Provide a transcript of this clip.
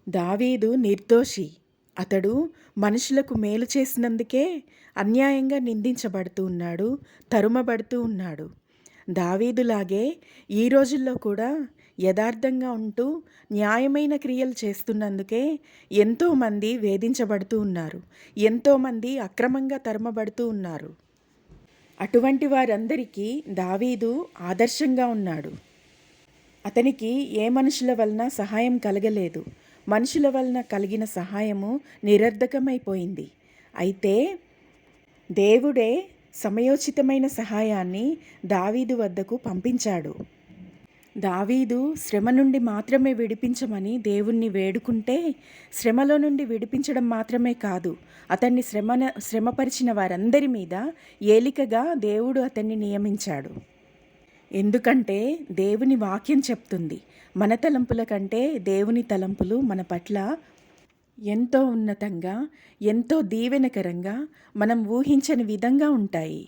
దావీదు నిర్దోషి. అతడు మనుషులకు మేలు చేసినందుకే అన్యాయంగా నిందించబడుతూ ఉన్నాడు, తరుమబడుతూ ఉన్నాడు. దావీదులాగే ఈ రోజుల్లో కూడా యథార్థంగా ఉంటూ న్యాయమైన క్రియలు చేస్తున్నందుకే ఎంతోమంది వేధించబడుతూ ఉన్నారు, ఎంతోమంది అక్రమంగా తరుమబడుతూ ఉన్నారు. అటువంటి వారందరికీ దావీదు ఆదర్శంగా ఉన్నాడు. అతనికి ఏ మనుషుల వలన సహాయం కలగలేదు. మనుషుల వలన కలిగిన సహాయము నిరర్ధకమైపోయింది. అయితే దేవుడే సమయోచితమైన సహాయాన్ని దావీదు వద్దకు పంపించాడు. దావీదు శ్రమ నుండి మాత్రమే విడిపించమని దేవుణ్ణి వేడుకుంటే, శ్రమలో నుండి విడిపించడం మాత్రమే కాదు, అతన్ని శ్రమపరిచిన వారందరి మీద ఏలికగా దేవుడు అతన్ని నియమించాడు. ఎందుకంటే దేవుని వాక్యం చెప్తుంది, మన తలంపుల కంటే దేవుని తలంపులు మన పట్ల ఎంతో ఉన్నతంగా, ఎంతో దీవెనకరంగా, మనం ఊహించని విధంగా ఉంటాయి.